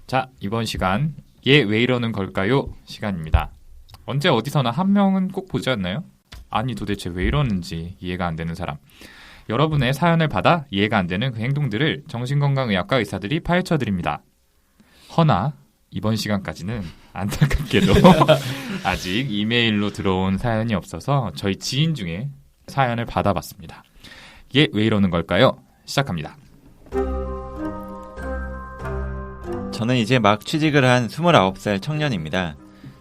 자, 이번 시간 얘 왜 이러는 걸까요? 시간입니다. 언제 어디서나 한 명은 꼭 보지 않나요? 아니 도대체 왜 이러는지 이해가 안 되는 사람. 여러분의 사연을 받아 이해가 안 되는 그 행동들을 정신건강의학과 의사들이 파헤쳐드립니다. 허나 이번 시간까지는 안타깝게도 아직 이메일로 들어온 사연이 없어서 저희 지인 중에 사연을 받아봤습니다. 얘 왜 이러는 걸까요? 시작합니다. 저는 이제 막 취직을 한 29살 청년입니다.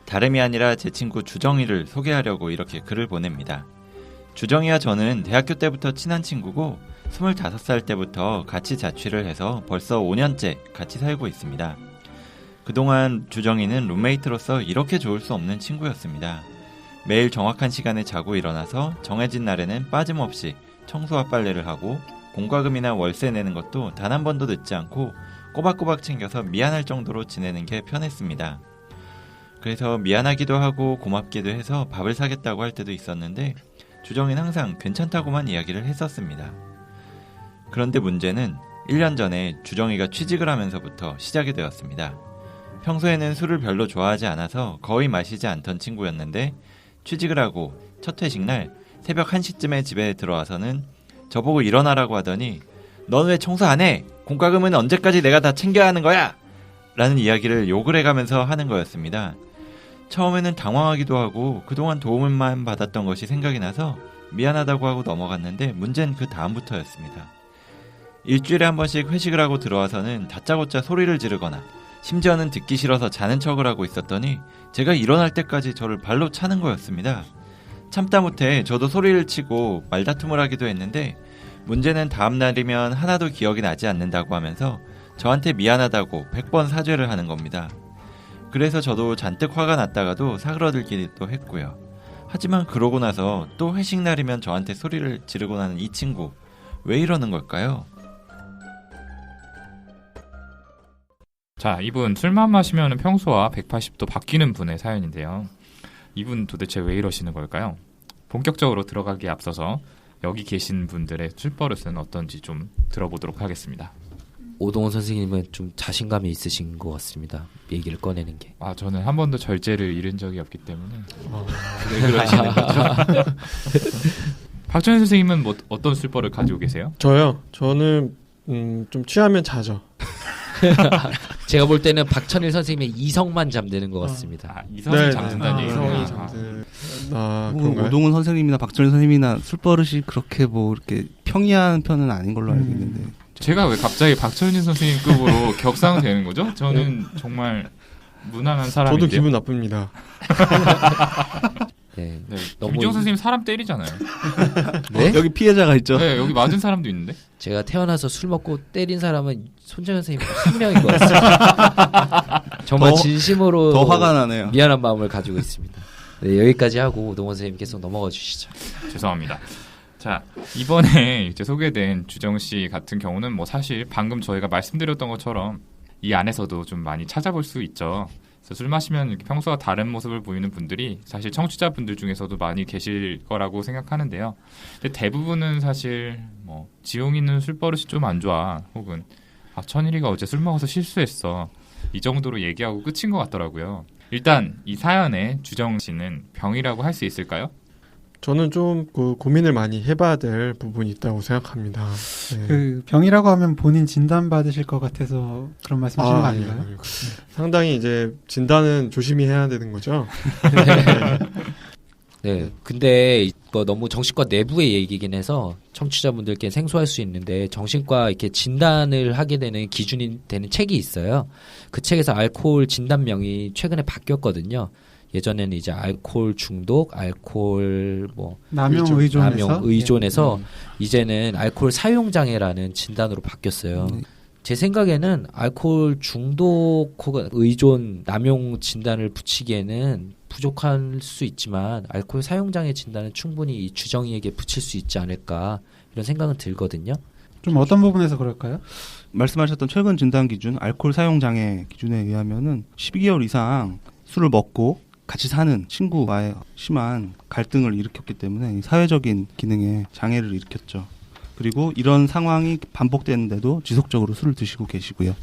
다름이 아니라 제 친구 주정이를 소개하려고 이렇게 글을 보냅니다. 주정이와 저는 대학교 때부터 친한 친구고 25살 때부터 같이 자취를 해서 벌써 5년째 같이 살고 있습니다. 그동안 주정이는 룸메이트로서 이렇게 좋을 수 없는 친구였습니다. 매일 정확한 시간에 자고 일어나서 정해진 날에는 빠짐없이 청소와 빨래를 하고 공과금이나 월세 내는 것도 단 한 번도 늦지 않고 꼬박꼬박 챙겨서 미안할 정도로 지내는 게 편했습니다. 그래서 미안하기도 하고 고맙기도 해서 밥을 사겠다고 할 때도 있었는데 주정이는 항상 괜찮다고만 이야기를 했었습니다. 그런데 문제는 1년 전에 주정이가 취직을 하면서부터 시작이 되었습니다. 평소에는 술을 별로 좋아하지 않아서 거의 마시지 않던 친구였는데 취직을 하고 첫 회식 날 새벽 1시쯤에 집에 들어와서는 저보고 일어나라고 하더니 넌 왜 청소 안 해? 공과금은 언제까지 내가 다 챙겨야 하는 거야? 라는 이야기를 욕을 해가면서 하는 거였습니다. 처음에는 당황하기도 하고 그동안 도움만 받았던 것이 생각이 나서 미안하다고 하고 넘어갔는데 문제는 그 다음부터였습니다. 일주일에 한 번씩 회식을 하고 들어와서는 다짜고짜 소리를 지르거나 심지어는 듣기 싫어서 자는 척을 하고 있었더니 제가 일어날 때까지 저를 발로 차는 거였습니다. 참다 못해 저도 소리를 치고 말다툼을 하기도 했는데 문제는 다음날이면 하나도 기억이 나지 않는다고 하면서 저한테 미안하다고 100번 사죄를 하는 겁니다. 그래서 저도 잔뜩 화가 났다가도 사그러들기도 했고요. 하지만 그러고 나서 또 회식 날이면 저한테 소리를 지르고 나는 이 친구 왜 이러는 걸까요? 자, 이분 술만 마시면 평소와 180도 바뀌는 분의 사연인데요. 이분 도대체 왜 이러시는 걸까요? 본격적으로 들어가기에 앞서서 여기 계신 분들의 술버릇은 어떤지 좀 들어보도록 하겠습니다. 오동훈 선생님은 좀 자신감이 있으신 것 같습니다. 얘기를 꺼내는 게. 아, 저는 한 번도 절제를 잃은 적이 없기 때문에 왜 그러시는 거죠? 박정현 선생님은 뭐 어떤 술버릇 가지고 계세요? 저요? 저는 좀 취하면 자죠. 제가 볼 때는 박천일 선생님의 이성만 잠드는 것 같습니다. 아, 이성이 잠든다는 얘기구나. 그런가요? 오동훈 선생님이나 박정일 선생님이나 술버릇이 그렇게 뭐 이렇게 평이한 편은 아닌 걸로 알고 있는데 제가 왜 갑자기 박철진 선생님급으로 격상되는 거죠? 저는 정말 무난한 사람인데요. 저도 기분 나쁩니다. 네. 김지영 선생님 사람 때리잖아요. 네? 여기 피해자가 있죠. 네, 여기 맞은 사람도 있는데. 제가 태어나서 술 먹고 때린 사람은 손정현 선생님 한 명인 것 같습니다. 정말 진심으로 더 화가 나네요. 미안한 마음을 가지고 있습니다. 네, 여기까지 하고 오동원 선생님 계속 넘어가 주시죠. 죄송합니다. 자, 이번에 이제 소개된 주정 씨 같은 경우는 뭐 사실 방금 저희가 말씀드렸던 것처럼 이 안에서도 좀 많이 찾아볼 수 있죠. 그래서 술 마시면 이렇게 평소와 다른 모습을 보이는 분들이 사실 청취자분들 중에서도 많이 계실 거라고 생각하는데요. 근데 대부분은 사실 뭐 지용이는 술버릇이 좀 안 좋아, 혹은 아, 천일이가 어제 술 먹어서 실수했어, 이 정도로 얘기하고 끝인 것 같더라고요. 일단 이 사연의 주정 씨는 병이라고 할 수 있을까요? 저는 좀 고민을 많이 해봐야 될 부분이 있다고 생각합니다. 네. 그 병이라고 하면 본인 진단 받으실 것 같아서 그런 말씀하시는 거 아닌가요? 아니요. 상당히 이제 진단은 조심히 해야 되는 거죠. 네. 근데 이거 너무 정신과 내부의 얘기긴 해서 청취자분들께 생소할 수 있는데 정신과 이렇게 진단을 하게 되는 기준이 되는 책이 있어요. 그 책에서 알코올 진단명이 최근에 바뀌었거든요. 예전에는 이제 알코올 중독, 알코올 뭐 남용 의존에서 이제는 알코올 사용 장애라는 진단으로 바뀌었어요. 제 생각에는 알코올 중독 혹은 의존, 남용 진단을 붙이기에는 부족할 수 있지만 알코올 사용 장애 진단은 충분히 이 주정이에게 붙일 수 있지 않을까 이런 생각은 들거든요. 좀 어떤 부분에서 그럴까요? 말씀하셨던 최근 진단 기준, 알코올 사용 장애 기준에 의하면은 12개월 이상 술을 먹고 같이 사는 친구와의 심한 갈등을 일으켰기 때문에 사회적인 기능에 장애를 일으켰죠. 그리고 이런 상황이 반복되는데도 지속적으로 술을 드시고 계시고요.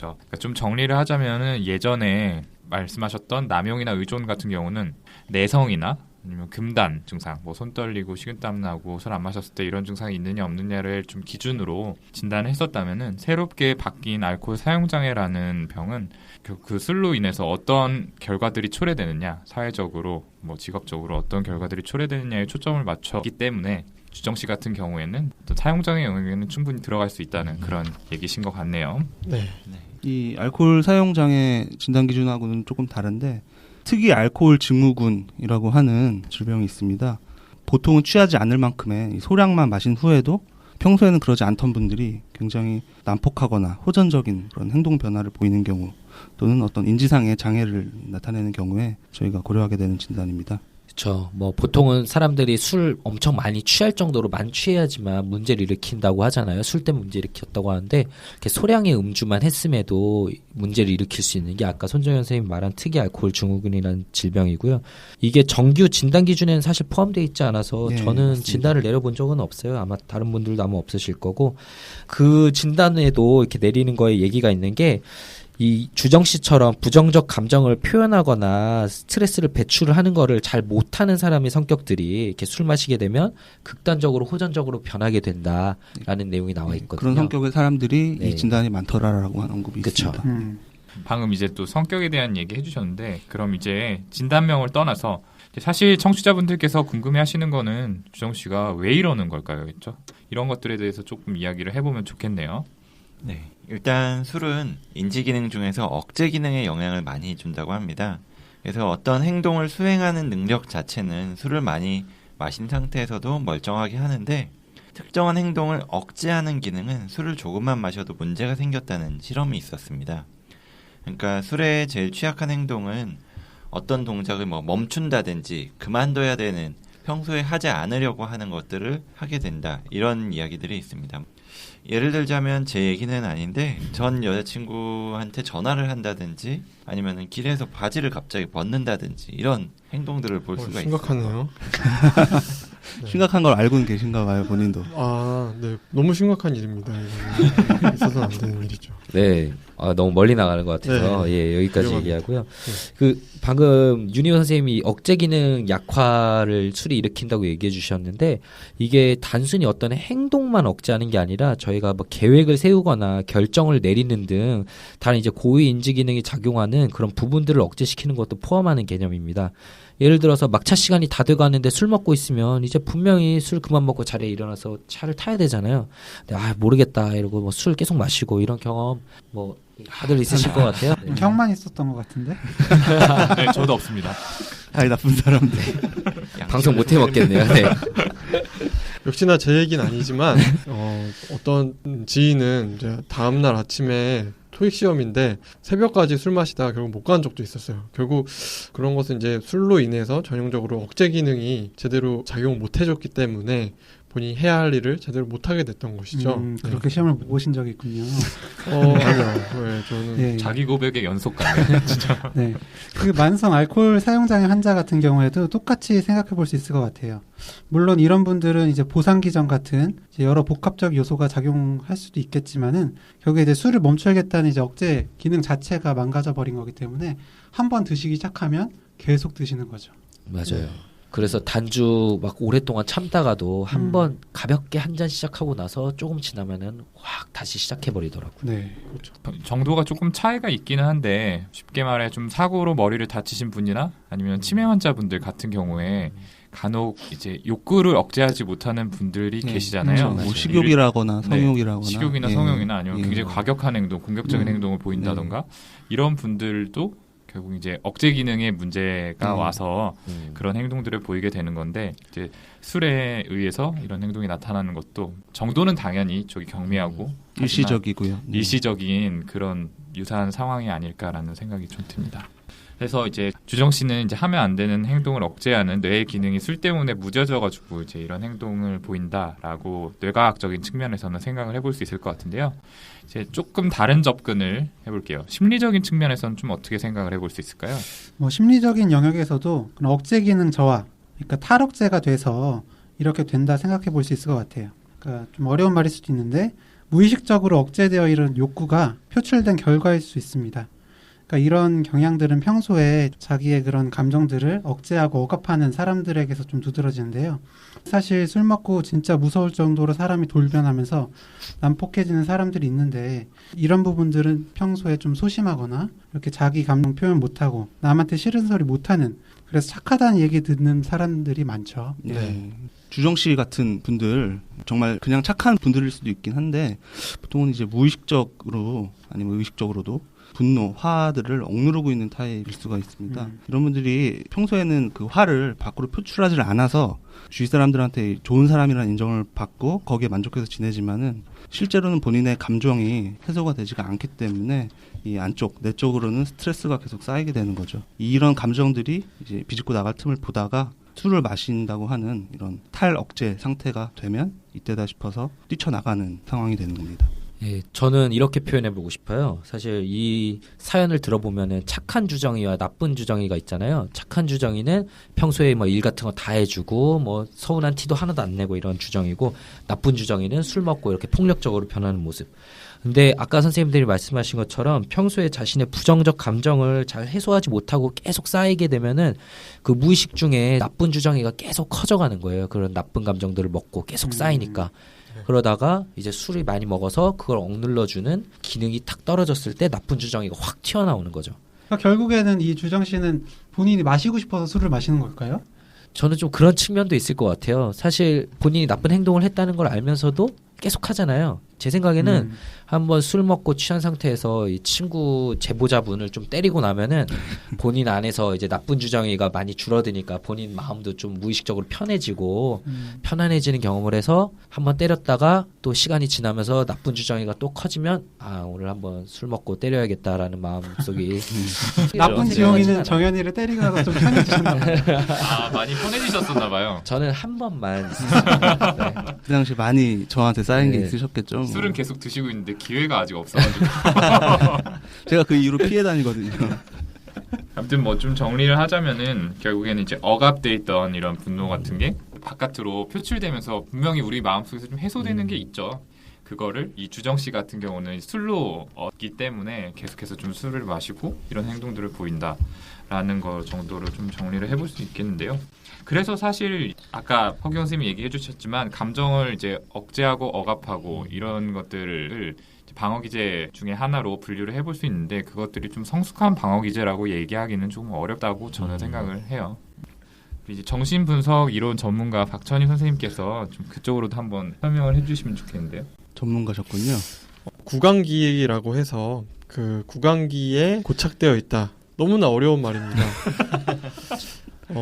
그렇죠. 그러니까 좀 정리를 하자면은 예전에 말씀하셨던 남용이나 의존 같은 경우는 내성이나 아니면 금단 증상, 뭐 손 떨리고 식은땀 나고 술 안 마셨을 때 이런 증상이 있느냐 없느냐를 좀 기준으로 진단을 했었다면은 새롭게 바뀐 알코올 사용 장애라는 병은 그 술로 인해서 어떤 결과들이 초래되느냐, 사회적으로 뭐 직업적으로 어떤 결과들이 초래되느냐에 초점을 맞췄기 때문에 주정 씨 같은 경우에는 어떤 사용 장애 영역에는 충분히 들어갈 수 있다는 그런 얘기신 것 같네요. 네. 이 알코올 사용 장애 진단 기준하고는 조금 다른데 특이 알코올 증후군이라고 하는 질병이 있습니다. 보통은 취하지 않을 만큼의 소량만 마신 후에도 평소에는 그러지 않던 분들이 굉장히 난폭하거나 호전적인 그런 행동 변화를 보이는 경우 또는 어떤 인지상의 장애를 나타내는 경우에 저희가 고려하게 되는 진단입니다. 그렇죠. 뭐 보통은 사람들이 술 엄청 많이 취할 정도로 많이 취해야지만 문제를 일으킨다고 하잖아요. 술 때문에 문제 일으켰다고 하는데 이렇게 소량의 음주만 했음에도 문제를 일으킬 수 있는 게 아까 손정현 선생님이 말한 특이 알코올 증후군이라는 질병이고요. 이게 정규 진단 기준에는 사실 포함되어 있지 않아서 네, 저는 맞습니다. 진단을 내려본 적은 없어요. 아마 다른 분들도 아마 없으실 거고 그 진단에도 이렇게 내리는 거에 얘기가 있는 게 이 주정 씨처럼 부정적 감정을 표현하거나 스트레스를 배출을 하는 거를 잘 못하는 사람의 성격들이 이렇게 술 마시게 되면 극단적으로 호전적으로 변하게 된다라는 내용이 나와 있거든요. 그런 성격의 사람들이 네. 이 진단이 많더라라고 하는 언급이 그쵸. 있습니다. 방금 이제 또 성격에 대한 얘기 해주셨는데 그럼 이제 진단명을 떠나서 사실 청취자분들께서 궁금해하시는 거는 주정 씨가 왜 이러는 걸까요, 그렇죠? 이런 것들에 대해서 조금 이야기를 해보면 좋겠네요. 네. 일단 술은 인지 기능 중에서 억제 기능에 영향을 많이 준다고 합니다. 그래서 어떤 행동을 수행하는 능력 자체는 술을 많이 마신 상태에서도 멀쩡하게 하는데 특정한 행동을 억제하는 기능은 술을 조금만 마셔도 문제가 생겼다는 실험이 있었습니다. 그러니까 술에 제일 취약한 행동은 어떤 동작을 뭐 멈춘다든지 그만둬야 되는 평소에 하지 않으려고 하는 것들을 하게 된다. 이런 이야기들이 있습니다. 예를 들자면 제 얘기는 아닌데 전 여자친구한테 전화를 한다든지 아니면 길에서 바지를 갑자기 벗는다든지 이런 행동들을 볼 수가 있어요. 심각하네요. 네. 심각한 걸 알고는 계신가 봐요, 본인도. 아, 네. 너무 심각한 일입니다. 이거는. 있어서는 안 되는 일이죠. 네, 너무 멀리 나가는 것 같아서 예, 여기까지 위험합니다. 얘기하고요. 그 방금 윤희원 선생님이 억제 기능 약화를 술이 일으킨다고 얘기해 주셨는데 이게 단순히 어떤 행동만 억제하는 게 아니라 저희가 뭐 계획을 세우거나 결정을 내리는 등 다른 이제 고위 인지 기능이 작용하는 그런 부분들을 억제시키는 것도 포함하는 개념입니다. 예를 들어서 막차 시간이 다 돼가는데 술 먹고 있으면 이제 분명히 술 그만 먹고 자리에 일어나서 차를 타야 되잖아요. 근데 모르겠다 이러고 뭐 술 계속 마시고 이런 경험 뭐 다들 있으실 것 같아요. 네. 형만 있었던 것 같은데. 네, 저도 없습니다. 아이 나쁜 사람들. 방송 못 해 먹겠네요. 네. 역시나 제 얘기는 아니지만 어떤 지인은 이제 다음날 아침에 토익 시험인데 새벽까지 술 마시다가 결국 못 간 적도 있었어요. 결국 그런 것은 이제 술로 인해서 전형적으로 억제 기능이 제대로 작용 못 해줬기 때문에 본인이 해야 할 일을 제대로 못 하게 됐던 것이죠. 그렇게 시험을 못 보신 적이 있군요. 맞아요. 네, 저는 예, 예. 자기 고백의 연속 같네요. 진짜. 네. 그 만성 알코올 사용장애 환자 같은 경우에도 똑같이 생각해 볼 수 있을 것 같아요. 물론 이런 분들은 이제 보상기전 같은 이제 여러 복합적 요소가 작용할 수도 있겠지만은 결국에 이제 술을 멈춰야겠다는 이제 억제 기능 자체가 망가져 버린 거기 때문에 한 번 드시기 시작하면 계속 드시는 거죠. 맞아요. 그래서 단주 막 오랫동안 참다가도 한 번 가볍게 한 잔 시작하고 나서 조금 지나면은 확 다시 시작해버리더라고요. 네. 정도가 조금 차이가 있기는 한데 쉽게 말해 좀 사고로 머리를 다치신 분이나 아니면 치매 환자분들 같은 경우에 간혹 이제 욕구를 억제하지 못하는 분들이 계시잖아요. 뭐 식욕이라거나 네. 성욕이라거나 식욕이나 예. 성욕이나 아니면 예. 굉장히 과격한 행동, 공격적인 행동을 보인다던가 이런 분들도 결국 이제 억제 기능에 문제가 와서 그런 행동들을 보이게 되는 건데 이제 술에 의해서 이런 행동이 나타나는 것도 정도는 당연히 저기 경미하고 일시적이고요. 네. 일시적인 그런 유사한 상황이 아닐까라는 생각이 좀 듭니다. 그래서 이제 주정 씨는 이제 하면 안 되는 행동을 억제하는 뇌의 기능이 술 때문에 무뎌져가지고 이제 이런 행동을 보인다라고 뇌과학적인 측면에서는 생각을 해볼 수 있을 것 같은데요. 이제 조금 다른 접근을 해볼게요. 심리적인 측면에서는 좀 어떻게 생각을 해볼 수 있을까요? 뭐 심리적인 영역에서도 그런 억제 기능 저하, 그러니까 탈억제가 돼서 이렇게 된다 생각해 볼 수 있을 것 같아요. 그러니까 좀 어려운 말일 수도 있는데 무의식적으로 억제되어 있는 욕구가 표출된 결과일 수 있습니다. 그러니까 이런 경향들은 평소에 자기의 그런 감정들을 억제하고 억압하는 사람들에게서 좀 두드러지는데요. 사실 술 먹고 진짜 무서울 정도로 사람이 돌변하면서 난폭해지는 사람들이 있는데 이런 부분들은 평소에 좀 소심하거나 이렇게 자기 감정 표현 못하고 남한테 싫은 소리 못하는 그래서 착하다는 얘기 듣는 사람들이 많죠. 네. 주정 씨 같은 분들 정말 그냥 착한 분들일 수도 있긴 한데 보통은 이제 무의식적으로 아니면 의식적으로도 분노, 화들을 억누르고 있는 타입일 수가 있습니다. 이런 분들이 평소에는 그 화를 밖으로 표출하지 않아서 주위 사람들한테 좋은 사람이라는 인정을 받고 거기에 만족해서 지내지만은 실제로는 본인의 감정이 해소가 되지가 않기 때문에 이 안쪽, 내적으로는 스트레스가 계속 쌓이게 되는 거죠. 이런 감정들이 이제 비집고 나갈 틈을 보다가 술을 마신다고 하는 이런 탈억제 상태가 되면 이때다 싶어서 뛰쳐나가는 상황이 되는 겁니다. 예, 저는 이렇게 표현해보고 싶어요. 사실 이 사연을 들어보면은 착한 주정이와 나쁜 주정이가 있잖아요. 착한 주정이는 평소에 뭐 일 같은 거 다 해주고 뭐 서운한 티도 하나도 안 내고 이런 주정이고, 나쁜 주정이는 술 먹고 이렇게 폭력적으로 변하는 모습. 근데 아까 선생님들이 말씀하신 것처럼 평소에 자신의 부정적 감정을 잘 해소하지 못하고 계속 쌓이게 되면은 그 무의식 중에 나쁜 주정이가 계속 커져가는 거예요. 그런 나쁜 감정들을 먹고 계속 쌓이니까. 그러다가 이제 술이 많이 먹어서 그걸 억눌러주는 기능이 탁 떨어졌을 때 나쁜 주정이가 확 튀어나오는 거죠. 그러니까 결국에는 이 주정 씨는 본인이 마시고 싶어서 술을 마시는 걸까요? 저는 좀 그런 측면도 있을 것 같아요. 사실 본인이 나쁜 행동을 했다는 걸 알면서도 계속 하잖아요. 제 생각에는 한번 술 먹고 취한 상태에서 이 친구 제보자분을 좀 때리고 나면은 본인 안에서 이제 나쁜 주정이가 많이 줄어드니까 본인 마음도 좀 무의식적으로 편해지고 편안해지는 경험을 해서 한번 때렸다가 또 시간이 지나면서 나쁜 주정이가 또 커지면 아 오늘 한번 술 먹고 때려야겠다라는 마음속이 나쁜 지영이는 정연이를 때리고 나서 좀 편해지셨나 봐요. 아 많이 편해지셨었나 봐요. 저는 한 번만 있었습니다. 네. 그 당시 많이 저한테 쌓인 게 네. 있으셨겠죠. 술은 계속 드시고 있는데 기회가 아직 없어가지고. 제가 그 이후로 피해 다니거든요. 아무튼 뭐 좀 정리를 하자면은 결국에는 이제 억압돼 있던 이런 분노 같은 게 바깥으로 표출되면서 분명히 우리 마음속에서 좀 해소되는 게 있죠. 그거를 이 주정 씨 같은 경우는 술로 얻기 때문에 계속해서 좀 술을 마시고 이런 행동들을 보인다라는 거 정도로 좀 정리를 해볼 수 있겠는데요. 그래서 사실 아까 허경 선생님이 얘기해 주셨지만 감정을 이제 억제하고 억압하고 이런 것들을 방어 기제 중에 하나로 분류를 해볼 수 있는데 그것들이 좀 성숙한 방어 기제라고 얘기하기는 조금 어렵다고 저는 생각을 해요. 이제 정신분석 이론 전문가 박천희 선생님께서 좀 그쪽으로도 한번 설명을 해주시면 좋겠는데요. 전문가셨군요. 구강기라고 해서 그 구강기에 고착되어 있다. 너무나 어려운 말입니다.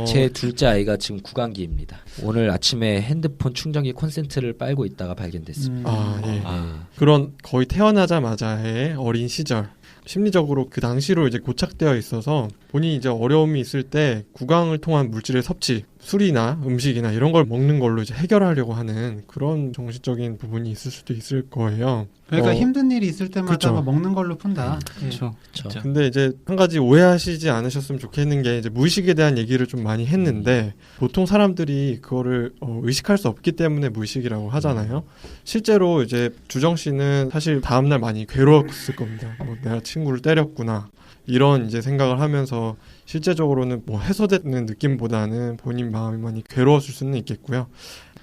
제 둘째 아이가 지금 구강기입니다. 오늘 아침에 핸드폰 충전기 콘센트를 빨고 있다가 발견됐습니다. 예. 그런 거의 태어나자마자의 어린 시절. 심리적으로 그 당시로 이제 고착되어 있어서 본인이 이제 어려움이 있을 때 구강을 통한 물질의 섭취, 술이나 음식이나 이런 걸 먹는 걸로 이제 해결하려고 하는 그런 정신적인 부분이 있을 수도 있을 거예요. 그러니까 힘든 일이 있을 때마다 그쵸. 뭐 먹는 걸로 푼다. 그렇죠. 근데 이제 한 가지 오해하시지 않으셨으면 좋겠는 게 이제 무의식에 대한 얘기를 좀 많이 했는데 보통 사람들이 그거를 의식할 수 없기 때문에 무의식이라고 하잖아요. 실제로 이제 주정 씨는 사실 다음날 많이 괴로웠을 겁니다. 내가 친구를 때렸구나. 이런 이제 생각을 하면서 실제적으로는 뭐 해소되는 느낌보다는 본인 마음이 많이 괴로웠을 수는 있겠고요.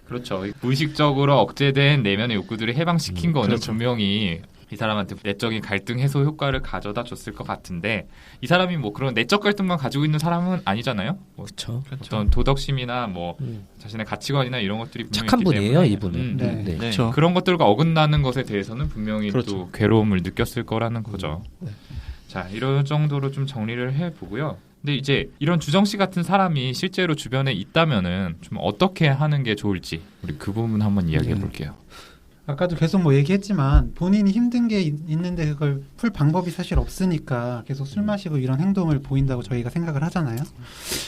그렇죠. 무의식적으로 억제된 내면의 욕구들을 해방시킨 거는 그렇죠. 분명히 이 사람한테 내적인 갈등 해소 효과를 가져다 줬을 것 같은데 이 사람이 뭐 그런 내적 갈등만 가지고 있는 사람은 아니잖아요. 뭐 그렇죠. 어떤 도덕심이나 뭐 자신의 가치관이나 이런 것들이 분명히 착한 있기 분이에요, 때문에 이분은. 네. 네. 그렇죠. 그런 것들과 어긋나는 것에 대해서는 분명히 그렇죠. 또 괴로움을 느꼈을 거라는 거죠. 네. 자, 이런 정도로 좀 정리를 해보고요. 근데 이제 이런 주정 씨 같은 사람이 실제로 주변에 있다면은 좀 어떻게 하는 게 좋을지 우리 그 부분 한번 이야기해 볼게요. 아까도 계속 뭐 얘기했지만 본인이 힘든 게 있는데 그걸 풀 방법이 사실 없으니까 계속 술 마시고 이런 행동을 보인다고 저희가 생각을 하잖아요.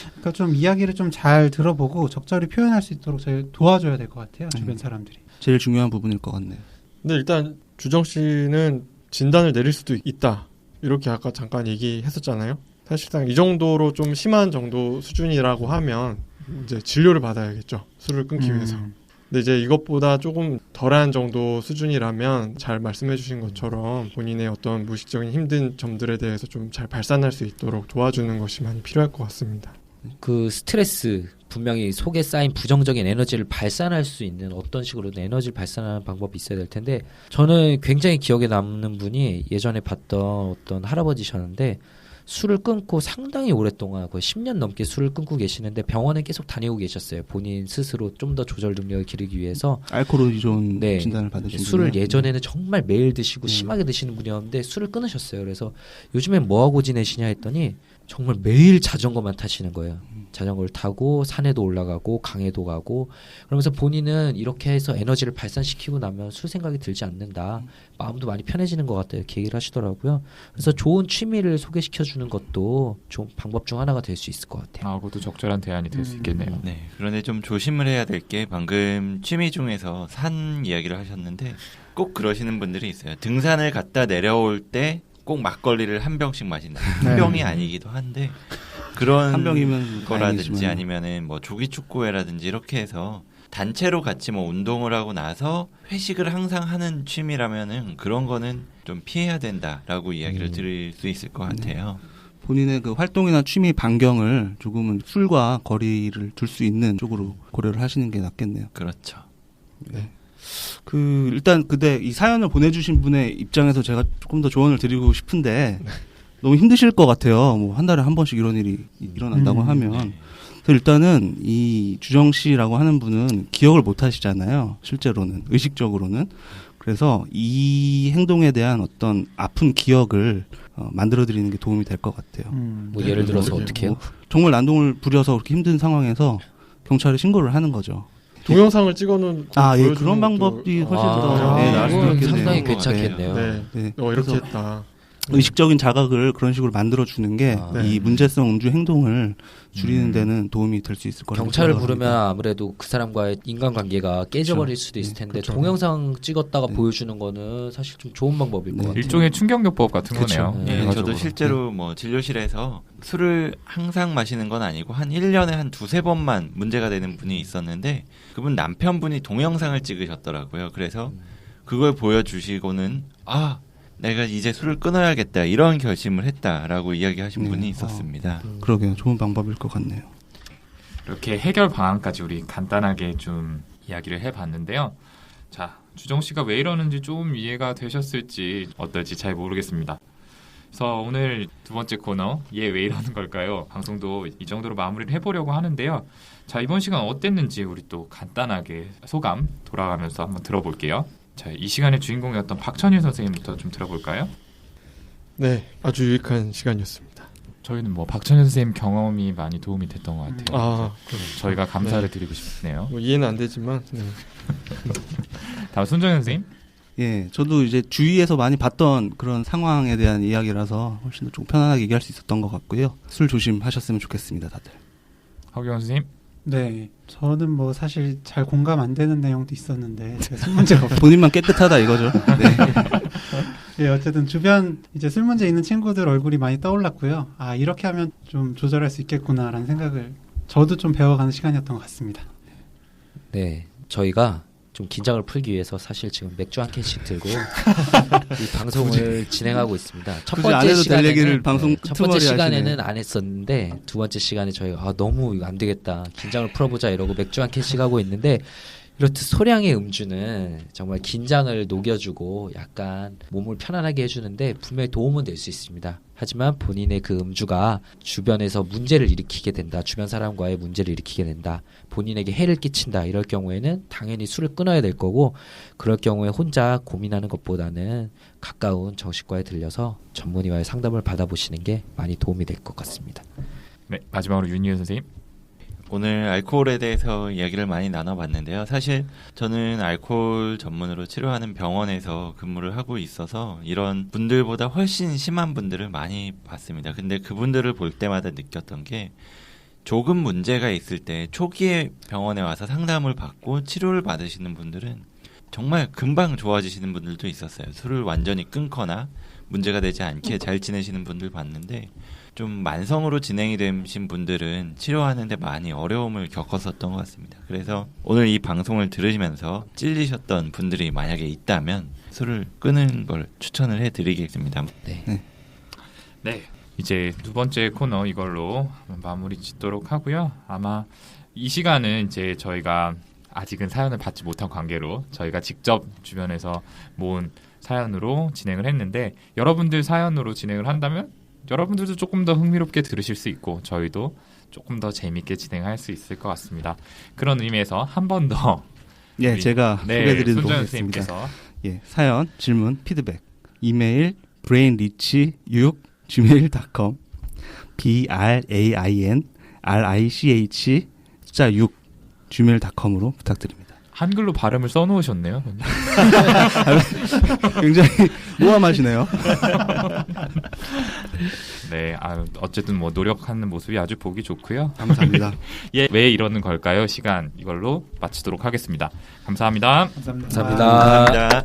그러니까 좀 이야기를 좀 잘 들어보고 적절히 표현할 수 있도록 저희 도와줘야 될 것 같아요. 주변 사람들이. 제일 중요한 부분일 것 같네요. 근데 일단 주정 씨는 진단을 내릴 수도 있다. 이렇게 아까 잠깐 얘기했었잖아요. 사실상 이 정도로 좀 심한 정도 수준이라고 하면 이제 진료를 받아야겠죠. 술을 끊기 위해서. 근데 이제 이것보다 조금 덜한 정도 수준이라면 잘 말씀해 주신 것처럼 본인의 어떤 무의식적인 힘든 점들에 대해서 좀 잘 발산할 수 있도록 도와주는 것이 많이 필요할 것 같습니다. 그 스트레스 분명히 속에 쌓인 부정적인 에너지를 발산할 수 있는 어떤 식으로든 에너지를 발산하는 방법이 있어야 될 텐데 저는 굉장히 기억에 남는 분이 예전에 봤던 어떤 할아버지셨는데 술을 끊고 상당히 오랫동안 거의 10년 넘게 술을 끊고 계시는데 병원에 계속 다니고 계셨어요. 본인 스스로 좀 더 조절 능력을 기르기 위해서 알코올依존 네. 진단을 받으신 술을 분이요? 예전에는 정말 매일 드시고 심하게 드시는 분이었는데 술을 끊으셨어요. 그래서 요즘엔 뭐하고 지내시냐 했더니 정말 매일 자전거만 타시는 거예요. 자전거를 타고 산에도 올라가고 강에도 가고 그러면서 본인은 이렇게 해서 에너지를 발산시키고 나면 술 생각이 들지 않는다. 마음도 많이 편해지는 것 같다 이렇게 얘기를 하시더라고요. 그래서 좋은 취미를 소개시켜 주는 것도 좋은 방법 중 하나가 될 수 있을 것 같아요. 아, 그것도 적절한 대안이 될 수 있겠네요. 네, 그런데 좀 조심을 해야 될 게 방금 취미 중에서 산 이야기를 하셨는데 꼭 그러시는 분들이 있어요. 등산을 갔다 내려올 때 꼭 막걸리를 한 병씩 마신다. 한 병이 아니기도 한데 그런 한 병이면 거라든지 다행이지만. 아니면은 뭐 조기 축구회라든지 이렇게 해서 단체로 같이 뭐 운동을 하고 나서 회식을 항상 하는 취미라면은 그런 거는 좀 피해야 된다라고 이야기를 드릴 수 있을 것 같아요. 본인의 그 활동이나 취미 반경을 조금은 술과 거리를 둘 수 있는 쪽으로 고려를 하시는 게 낫겠네요. 그렇죠. 그 일단 근데 이 사연을 보내주신 분의 입장에서 제가 조금 더 조언을 드리고 싶은데 너무 힘드실 것 같아요. 뭐 한 달에 한 번씩 이런 일이 일어난다고 하면 그래서 일단은 이 주정 씨라고 하는 분은 기억을 못 하시잖아요. 실제로는 의식적으로는 그래서 이 행동에 대한 어떤 아픈 기억을 만들어 드리는 게 도움이 될 것 같아요. 뭐 예를 들어서 어떻게 해요? 정말 난동을 부려서 그렇게 힘든 상황에서 경찰에 신고를 하는 거죠. 동영상을 찍어놓은 예, 그런 방법이 훨씬 더 나을 수 이건 있겠네요. 상당히 네. 괜찮겠네요. 네. 네. 이렇게 그래서 했다. 의식적인 자각을 그런 식으로 만들어 주는 게 이 네. 문제성 음주 행동을 줄이는 데는 도움이 될 수 있을 거라고 경찰을 생각합니다. 부르면 아무래도 그 사람과의 인간관계가 깨져버릴 수도 있을 텐데 그렇죠. 동영상 찍었다가 보여주는 거는 사실 좀 좋은 방법일 것 같아요. 일종의 충격요법 같은 그쵸. 거네요. 네. 예, 결과적으로. 저도 실제로 뭐 진료실에서 술을 항상 마시는 건 아니고 한 1년에 한 두세 번만 문제가 되는 분이 있었는데 그분 남편분이 동영상을 찍으셨더라고요. 그래서 그걸 보여주시고는 내가 이제 술을 끊어야겠다 이런 결심을 했다라고 이야기하신 분이 있었습니다. 그러게요. 좋은 방법일 것 같네요. 이렇게 해결 방안까지 우리 간단하게 좀 이야기를 해봤는데요. 자, 주정 씨가 왜 이러는지 좀 이해가 되셨을지 어떨지 잘 모르겠습니다. 그래서 오늘 두 번째 코너 얘 왜 이러는 걸까요? 방송도 이 정도로 마무리를 해보려고 하는데요. 자, 이번 시간 어땠는지 우리 또 간단하게 소감 돌아가면서 한번 들어볼게요. 자, 이 시간의 주인공이었던 박천일 선생님부터 좀 들어볼까요? 네, 아주 유익한 시간이었습니다. 저희는 뭐 박천일 선생님 경험이 많이 도움이 됐던 것 같아요. 저희가 감사를 네. 드리고 싶네요. 뭐 이해는 안 되지만 네. 다음 손정현 선생님. 예, 저도 이제 주위에서 많이 봤던 그런 상황에 대한 이야기라서 훨씬 더 좀 편안하게 얘기할 수 있었던 것 같고요. 술 조심하셨으면 좋겠습니다, 다들. 허경 선생님. 네, 저는 뭐 사실 잘 공감 안 되는 내용도 있었는데 제가 술 문제가 없. 본인만 깨끗하다 이거죠. 네. 예, 어쨌든 주변 이제 술 문제 있는 친구들 얼굴이 많이 떠올랐고요. 이렇게 하면 좀 조절할 수 있겠구나라는 생각을 저도 좀 배워가는 시간이었던 것 같습니다. 네, 저희가 좀 긴장을 풀기 위해서 사실 지금 맥주 한 캔씩 들고 이 방송을 진행하고 있습니다. 첫 굳이 안 번째 해도 될 얘기를 시간에는 방송 첫 번째 끄트머리 시간에는 하시네. 안 했었는데 두 번째 시간에 저희가 너무 이거 안 되겠다 긴장을 풀어보자 이러고 맥주 한 캔씩 하고 있는데 이렇듯 소량의 음주는 정말 긴장을 녹여주고 약간 몸을 편안하게 해주는데 분명히 도움은 될 수 있습니다. 하지만 본인의 그 음주가 주변에서 문제를 일으키게 된다. 주변 사람과의 문제를 일으키게 된다. 본인에게 해를 끼친다. 이럴 경우에는 당연히 술을 끊어야 될 거고 그럴 경우에 혼자 고민하는 것보다는 가까운 정신과에 들려서 전문의와의 상담을 받아보시는 게 많이 도움이 될 것 같습니다. 네, 마지막으로 윤희은 선생님. 오늘 알코올에 대해서 이야기를 많이 나눠봤는데요. 사실 저는 알코올 전문으로 치료하는 병원에서 근무를 하고 있어서 이런 분들보다 훨씬 심한 분들을 많이 봤습니다. 근데 그분들을 볼 때마다 느꼈던 게 조금 문제가 있을 때 초기에 병원에 와서 상담을 받고 치료를 받으시는 분들은 정말 금방 좋아지시는 분들도 있었어요. 술을 완전히 끊거나 문제가 되지 않게 잘 지내시는 분들 봤는데 좀 만성으로 진행이 되신 분들은 치료하는데 많이 어려움을 겪었었던 것 같습니다. 그래서 오늘 이 방송을 들으시면서 찔리셨던 분들이 만약에 있다면 술을 끊는 걸 추천을 해드리겠습니다. 네. 네. 이제 두 번째 코너 이걸로 마무리 짓도록 하고요. 아마 이 시간은 이제 저희가 아직은 사연을 받지 못한 관계로 저희가 직접 주변에서 모은 사연으로 진행을 했는데 여러분들 사연으로 진행을 한다면 여러분들도 조금 더 흥미롭게 들으실 수 있고 저희도 조금 더 재밌게 진행할 수 있을 것 같습니다. 그런 의미에서 한 번 더 예, 제가 소개해드리도록 손정현 하겠습니다. 선생님께서 예, 사연, 질문, 피드백, 이메일 brainrich6gmail.com brainrich 숫자 6 gmail.com으로 부탁드립니다. 한글로 발음을 써놓으셨네요. 굉장히 모함하시네요. 네, 어쨌든 뭐 노력하는 모습이 아주 보기 좋고요. 감사합니다. 예, 왜 이러는 걸까요? 시간 이걸로 마치도록 하겠습니다. 감사합니다. 감사합니다. 감사합니다.